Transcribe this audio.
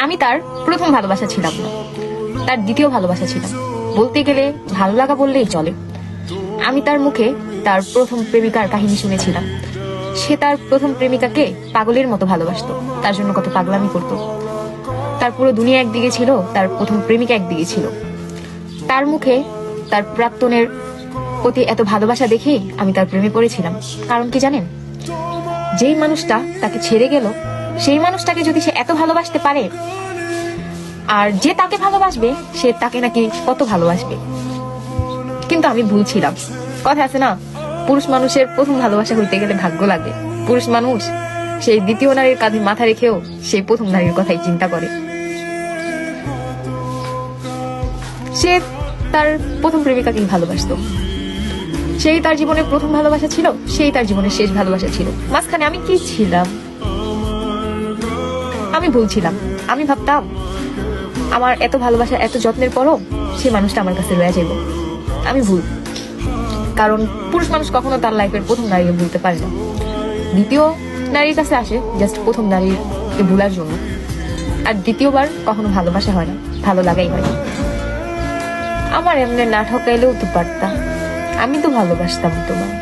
আমি তার প্রথম ভালোবাসা ছিলাম না, তার দ্বিতীয় ভালোবাসা ছিলাম, বলতে গেলে ভালো লাগা বললেই চলে। আমি তার মুখে তার প্রথম প্রেমিকার কাহিনী শুনেছিলাম। সে তার প্রথম প্রেমিকাকে পাগলের মতো ভালোবাসতো, তার জন্য কত পাগলামি করতো। তার পুরো দুনিয়া একদিকে ছিল, তার প্রথম প্রেমিকা একদিকে ছিল। তার মুখে তার প্রাক্তনের প্রতি এত ভালোবাসা দেখেই আমি তার প্রেমে পড়েছিলাম। কারণ কি জানেন, যেই মানুষটা তাকে ছেড়ে গেল, সেই মানুষটাকে যদি সে এত ভালোবাসতে পারে, আর যে তাকে ভালোবাসবে সে তাকে নাকি কত ভালোবাসবে। কিন্তু আমি ভুল ছিলাম। কথা আছে না, পুরুষ মানুষের প্রথম ভালোবাসা হইতে গেলে ভাগ্য লাগে। পুরুষ মানুষ সেই দ্বিতীয় নারীর কাঁধে মাথা রেখেও সেই প্রথম নারীর কথাই চিন্তা করে। সে তার প্রথম প্রেমিকাকেই ভালোবাসতো। সেই তার জীবনের প্রথম ভালোবাসা ছিল, সেই তার জীবনের শেষ ভালোবাসা ছিল। মাঝখানে আমি কি ছিলাম? আমি ভুল ছিলাম। আমি ভাবতাম আমার এত ভালোবাসা, এত যত্নের পরও সেই মানুষটা আমার কাছে রয়ে যাইব। আমি ভুল। কারণ পুরুষ মানুষ কখনো তার লাইফের প্রথম নারীকে ভুলতে পারে না। দ্বিতীয় নারীর কাছে আসে জাস্ট প্রথম নারীকে ভুলার জন্য। আর দ্বিতীয়বার কখনো ভালোবাসা হয় না, ভালো লাগাই হয় না। আমার এমনি না ঠকাইলেও তো পারতাম, আমি তো ভালোবাসতাম তোমায়।